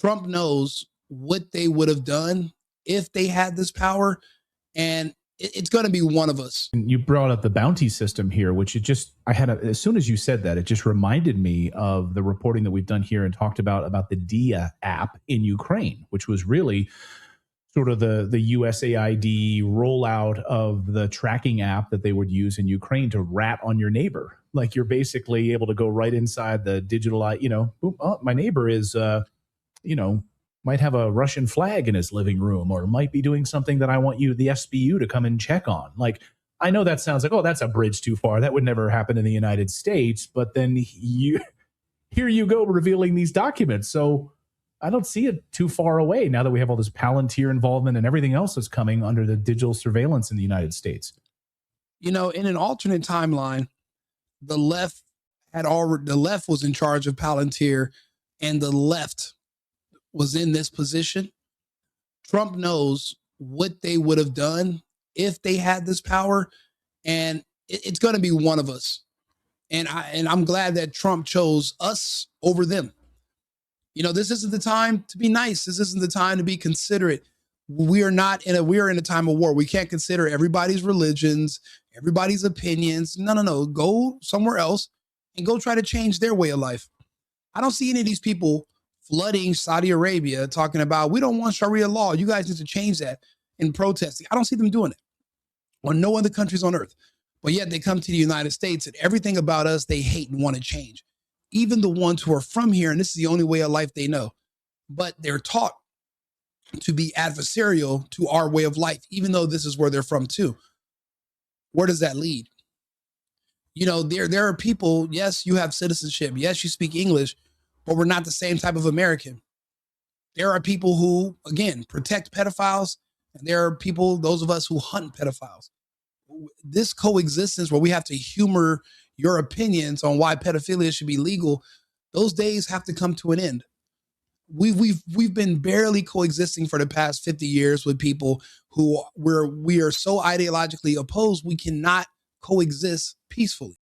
Trump knows what they would have done if they had this power, and it's going to be one of us. And you brought up the bounty system here, which as soon as you said that, it just reminded me of the reporting that we've done here and talked about the DIA app in Ukraine, which was really sort of the USAID rollout of the tracking app that they would use in Ukraine to rat on your neighbor. Like, you're basically able to go right inside the digital, boom, oh, my neighbor is, might have a Russian flag in his living room, or might be doing something that I want the SBU to come and check on. Like, I know that sounds like, oh, that's a bridge too far. That would never happen in the United States. But then here you go revealing these documents. So I don't see it too far away now that we have all this Palantir involvement and everything else that's coming under the digital surveillance in the United States. In an alternate timeline, the left was in charge of Palantir, and the left was in this position. Trump knows what they would have done if they had this power, and it's going to be one of us. And I'm glad that Trump chose us over them. This isn't the time to be nice. This isn't the time to be considerate. We are in a time of war. We can't consider everybody's religions, everybody's opinions. No. Go somewhere else and go try to change their way of life. I don't see any of these people flooding Saudi Arabia talking about, we don't want Sharia law. You guys need to change that, in protesting. I don't see them doing it, or no other countries on earth. But yet they come to the United States, and everything about us they hate and want to change. Even the ones who are from here, and this is the only way of life they know. But they're taught to be adversarial to our way of life, even though this is where they're from too. Where does that lead? There are people, yes, you have citizenship. Yes, you speak English, but we're not the same type of American. There are people who, again, protect pedophiles, and there are people, those of us who hunt pedophiles. This coexistence where we have to humor your opinions on why pedophilia should be legal, those days have to come to an end. We've been barely coexisting for the past 50 years with people who we are so ideologically opposed, we cannot coexist peacefully.